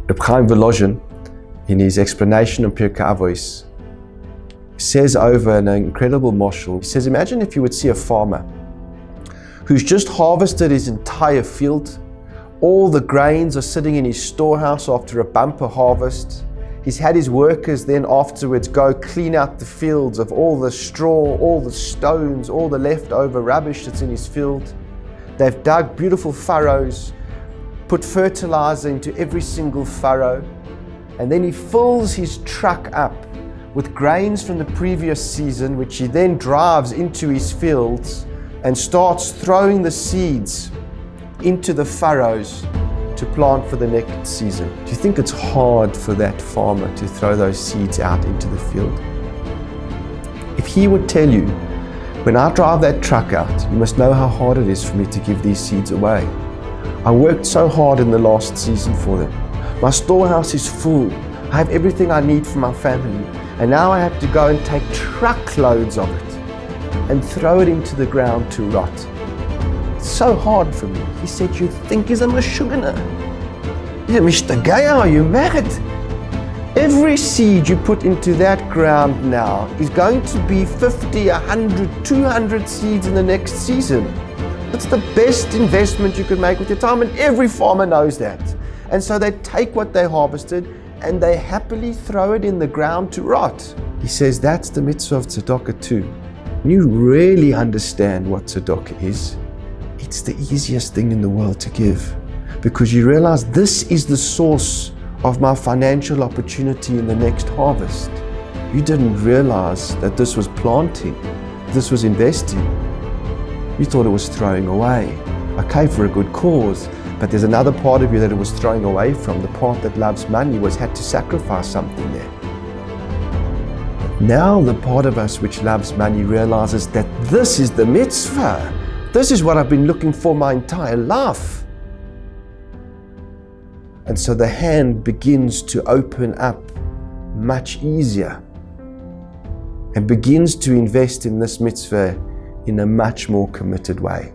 Rabbi Chaim Volozhin, in his explanation on Pirkei Avos, says over an incredible moshel. He says, imagine if you would see a farmer who's just harvested his entire field. All the grains are sitting in his storehouse after a bumper harvest. He's had his workers then afterwards go clean out the fields of all the straw, all the stones, all the leftover rubbish that's in his field. They've dug beautiful furrows, put fertilizer into every single furrow, and then he fills his truck up with grains from the previous season, which he then drives into his fields and starts throwing the seeds into the furrows to plant for the next season. Do you think it's hard for that farmer to throw those seeds out into the field? If he would tell you, when I drive that truck out, you must know how hard it is for me to give these seeds away. I worked so hard in the last season for them. My storehouse is full. I have everything I need for my family. And now I have to go and take truckloads of it and throw it into the ground to rot. It's so hard for me. He said, you think he's a meshugana? He's a mishtagaya, are you mad? Every seed you put into that ground now is going to be 50, 100, 200 seeds in the next season. That's the best investment you could make with your time, and every farmer knows that. And so they take what they harvested and they happily throw it in the ground to rot. He says that's the mitzvah of Tzedakah too. When you really understand what Tzedakah is, it's the easiest thing in the world to give, because you realize this is the source of my financial opportunity in the next harvest. You didn't realize that this was planting, this was investing. You thought it was throwing away. Okay, for a good cause, but there's another part of you that it was throwing away from. The part that loves money had to sacrifice something there. Now the part of us which loves money realizes that this is the mitzvah. This is what I've been looking for my entire life. And so the hand begins to open up much easier and begins to invest in this mitzvah in a much more committed way.